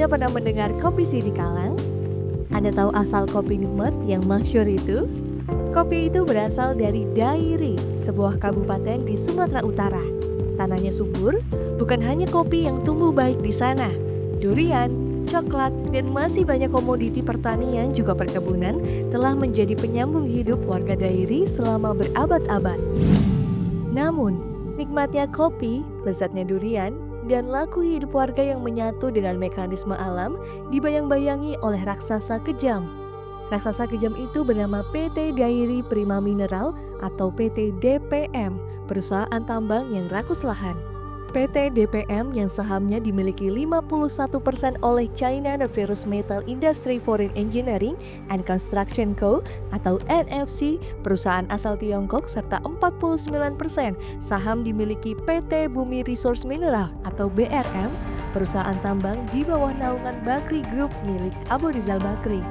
Anda pernah mendengar kopi Sidikalang? Anda tahu asal kopi nikmat yang masyhur itu? Kopi itu berasal dari Dairi, sebuah kabupaten di Sumatera Utara. Tanahnya subur, bukan hanya kopi yang tumbuh baik di sana. Durian, coklat, dan masih banyak komoditi pertanian juga perkebunan telah menjadi penyambung hidup warga Dairi selama berabad-abad. Namun, nikmatnya kopi, lezatnya durian, dan laku hidup warga yang menyatu dengan mekanisme alam dibayang-bayangi oleh raksasa kejam. Raksasa kejam itu bernama PT Dairi Prima Mineral atau PT DPM, perusahaan tambang yang rakus lahan. PT DPM yang sahamnya dimiliki 51% oleh China Neferous Metal Industry Foreign Engineering and Construction Co. atau NFC, perusahaan asal Tiongkok, serta 49% saham dimiliki PT Bumi Resource Mineral atau BRM, perusahaan tambang di bawah naungan Bakri Group milik Abu Rizal Bakri.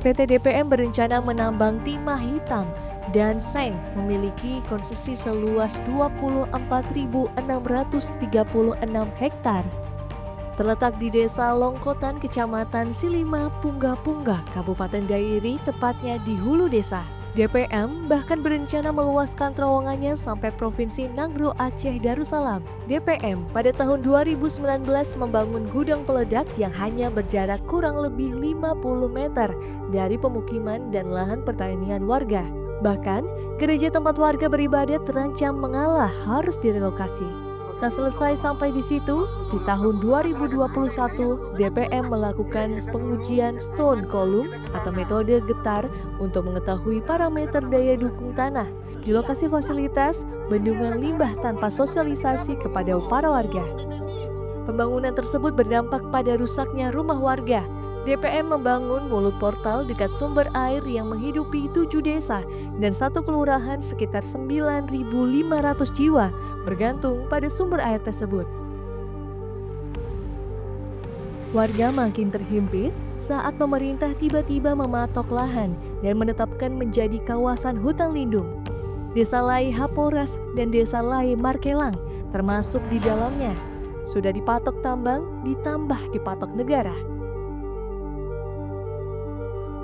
PT DPM berencana menambang timah hitam dan seng, memiliki konsesi seluas 24.636 hektar. Terletak di Desa Longkotan, Kecamatan Silima, Punggah-Punggah, Kabupaten Dairi, tepatnya di hulu desa. DPM bahkan berencana meluaskan terowongannya sampai Provinsi Nangro Aceh Darussalam. DPM pada tahun 2019 membangun gudang peledak yang hanya berjarak kurang lebih 50 meter dari pemukiman dan lahan pertanian warga. Bahkan, gereja tempat warga beribadah terancam mengalah harus direlokasi. Tak selesai sampai di situ, di tahun 2021, DPM melakukan pengujian stone column atau metode getar untuk mengetahui parameter daya dukung tanah di lokasi fasilitas bendungan limbah tanpa sosialisasi kepada para warga. Pembangunan tersebut berdampak pada rusaknya rumah warga. DPM membangun mulut portal dekat sumber air yang menghidupi 7 desa dan 1 kelurahan sekitar 9.500 jiwa bergantung pada sumber air tersebut. Warga makin terhimpit saat pemerintah tiba-tiba mematok lahan dan menetapkan menjadi kawasan hutan lindung. Desa Lai Haporas dan Desa Lai Markelang termasuk di dalamnya. Sudah dipatok tambang, ditambah dipatok negara.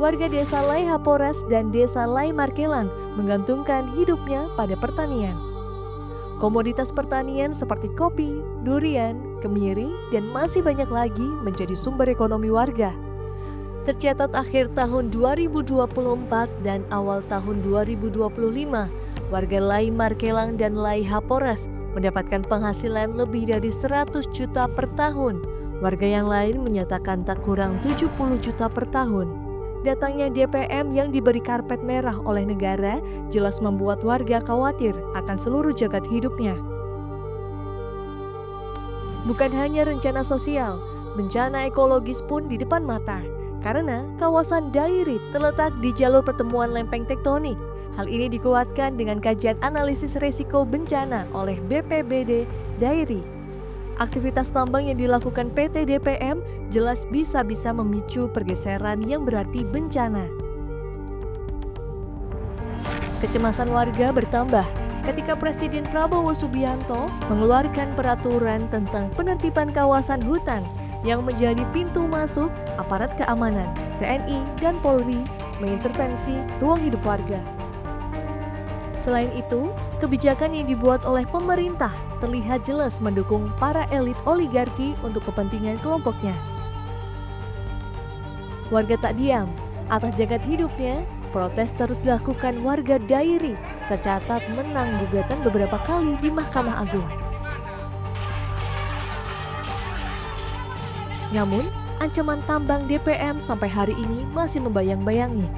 Warga Desa Lai Haporas dan Desa Lai Markelang menggantungkan hidupnya pada pertanian. Komoditas pertanian seperti kopi, durian, kemiri, dan masih banyak lagi menjadi sumber ekonomi warga. Tercatat akhir tahun 2024 dan awal tahun 2025, warga Lai Markelang dan Lai Haporas mendapatkan penghasilan lebih dari 100 juta per tahun. Warga yang lain menyatakan tak kurang 70 juta per tahun. Datangnya DPM yang diberi karpet merah oleh negara jelas membuat warga khawatir akan seluruh jagat hidupnya. Bukan hanya rencana sosial, bencana ekologis pun di depan mata. Karena kawasan Dairi terletak di jalur pertemuan lempeng tektonik. Hal ini dikuatkan dengan kajian analisis resiko bencana oleh BPBD Dairi. Aktivitas tambang yang dilakukan PT DPM jelas bisa memicu pergeseran yang berarti bencana. Kecemasan warga bertambah ketika Presiden Prabowo Subianto mengeluarkan peraturan tentang penertiban kawasan hutan yang menjadi pintu masuk aparat keamanan, TNI, dan Polri mengintervensi ruang hidup warga. Selain itu, kebijakan yang dibuat oleh pemerintah terlihat jelas mendukung para elit oligarki untuk kepentingan kelompoknya. Warga tak diam. Atas jagat hidupnya, protes terus dilakukan warga Dairi, tercatat menang gugatan beberapa kali di Mahkamah Agung. Namun, ancaman tambang DPM sampai hari ini masih membayang-bayangi.